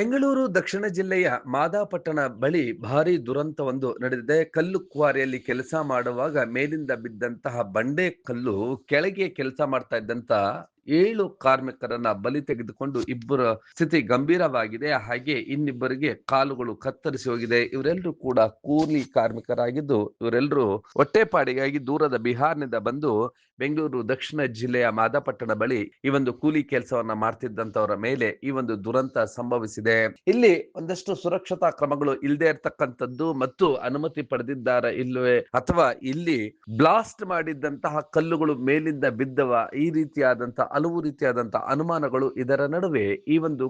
ಬೆಂಗಳೂರು ದಕ್ಷಿಣ ಜಿಲ್ಲೆಯ ಮಾದಾಪಟ್ಟಣ ಬಳಿ ಭಾರಿ ದುರಂತವೊಂದು ನಡೆದಿದೆ. ಕಲ್ಲು ಕ್ವಾರಿಯಲ್ಲಿ ಕೆಲಸ ಮಾಡುವಾಗ ಮೇಲಿಂದ ಬಿದ್ದಂತಹ ಬಂಡೆ ಕಲ್ಲು ಕೆಳಗೆ ಕೆಲಸ ಮಾಡ್ತಾ ಇದ್ದಂತ 7 ಕಾರ್ಮಿಕರನ್ನ ಬಲಿ ತೆಗೆದುಕೊಂಡು ಇಬ್ಬರ ಸ್ಥಿತಿ ಗಂಭೀರವಾಗಿದೆ. ಹಾಗೆ ಇನ್ನಿಬ್ಬರಿಗೆ ಕಾಲುಗಳು ಕತ್ತರಿಸಿ ಹೋಗಿದೆ. ಇವರೆಲ್ಲರೂ ಕೂಡ ಕೂಲಿ ಕಾರ್ಮಿಕರಾಗಿದ್ದು ಇವರೆಲ್ಲರೂ ಹೊಟ್ಟೆಪಾಡಿಗಾಗಿ ದೂರದ ಬಿಹಾರ್ನಿಂದ ಬಂದು ಬೆಂಗಳೂರು ದಕ್ಷಿಣ ಜಿಲ್ಲೆಯ ಮಾದಾಪಟ್ಟಣ ಬಳಿ ಈ ಒಂದು ಕೂಲಿ ಕೆಲಸವನ್ನ ಮಾಡ್ತಿದ್ದಂತವರ ಮೇಲೆ ಈ ಒಂದು ದುರಂತ ಸಂಭವಿಸಿದೆ. ಇಲ್ಲಿ ಒಂದಷ್ಟು ಸುರಕ್ಷತಾ ಕ್ರಮಗಳು ಇಲ್ಲದೆ ಇರತಕ್ಕಂಥದ್ದು ಮತ್ತು ಅನುಮತಿ ಪಡೆದಿದ್ದಾರೆ ಇಲ್ಲವೇ ಅಥವಾ ಇಲ್ಲಿ ಬ್ಲಾಸ್ಟ್ ಮಾಡಿದ್ದಂತಹ ಕಲ್ಲುಗಳು ಮೇಲಿಂದ ಬಿದ್ದವ, ಈ ರೀತಿಯಾದಂತಹ ಹಲವು ರೀತಿಯಾದಂತಹ ಅನುಮಾನಗಳು. ಇದರ ನಡುವೆ ಈ ಒಂದು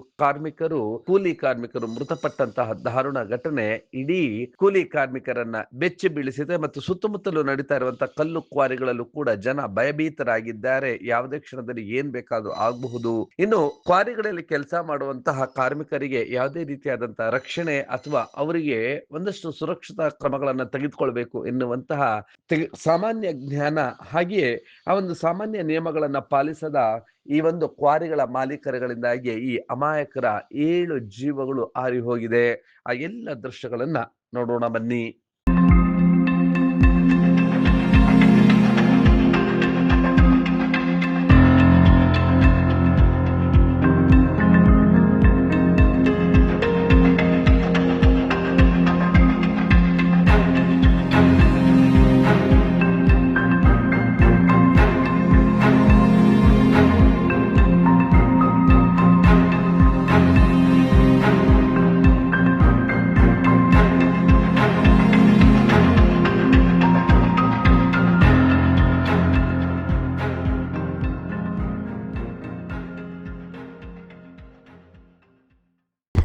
ಕೂಲಿ ಕಾರ್ಮಿಕರು ಮೃತಪಟ್ಟಂತಹ ದಾರುಣ ಘಟನೆ ಇಡೀ ಕೂಲಿ ಕಾರ್ಮಿಕರನ್ನ ಬೆಚ್ಚಿ ಬೀಳಿಸಿದೆ ಮತ್ತು ಸುತ್ತಮುತ್ತಲು ನಡೀತಾ ಇರುವಂತಹ ಕಲ್ಲು ಕ್ವಾರಿಗಳಲ್ಲೂ ಕೂಡ ಜನ ಭಯಭೀತರಾಗಿದ್ದಾರೆ. ಯಾವುದೇ ಕ್ಷಣದಲ್ಲಿ ಏನ್ ಬೇಕಾದ್ರೂ ಆಗಬಹುದು. ಇನ್ನು ಕ್ವಾರಿಗಳಲ್ಲಿ ಕೆಲಸ ಮಾಡುವಂತಹ ಕಾರ್ಮಿಕರಿಗೆ ಯಾವುದೇ ರೀತಿಯಾದಂತಹ ರಕ್ಷಣೆ ಅಥವಾ ಅವರಿಗೆ ಒಂದಷ್ಟು ಸುರಕ್ಷತಾ ಕ್ರಮಗಳನ್ನ ತೆಗೆದುಕೊಳ್ಬೇಕು ಎನ್ನುವಂತಹ ಸಾಮಾನ್ಯ ಜ್ಞಾನ ಹಾಗೆಯೇ ಆ ಒಂದು ಸಾಮಾನ್ಯ ನಿಯಮಗಳನ್ನ ಪಾಲಿಸದ ಈ ಒಂದು ಕ್ವಾರಿಗಳ ಮಾಲೀಕರುಗಳಿಂದಾಗಿ ಈ ಅಮಾಯಕರ 7 ಜೀವಗಳು ಹಾರಿ ಹೋಗಿದೆ. ಆ ಎಲ್ಲ ದೃಶ್ಯಗಳನ್ನ ನೋಡೋಣ ಬನ್ನಿ.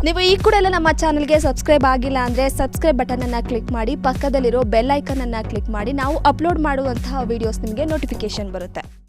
ನೀವು ಈ ಕೂಡ ಎಲ್ಲ ನಮ್ಮ ಚಾನಲ್ಗೆ ಸಬ್ಸ್ಕ್ರೈಬ್ ಆಗಿಲ್ಲ ಅಂದರೆ ಸಬ್ಸ್ಕ್ರೈಬ್ ಬಟನನ್ನು ಕ್ಲಿಕ್ ಮಾಡಿ, ಪಕ್ಕದಲ್ಲಿರೋ ಬೆಲ್ ಐಕನನ್ನು ಕ್ಲಿಕ್ ಮಾಡಿ. ನಾವು ಅಪ್ಲೋಡ್ ಮಾಡುವಂತಹ ವೀಡಿಯೋಸ್ ನಿಮಗೆ ನೋಟಿಫಿಕೇಶನ್ ಬರುತ್ತೆ.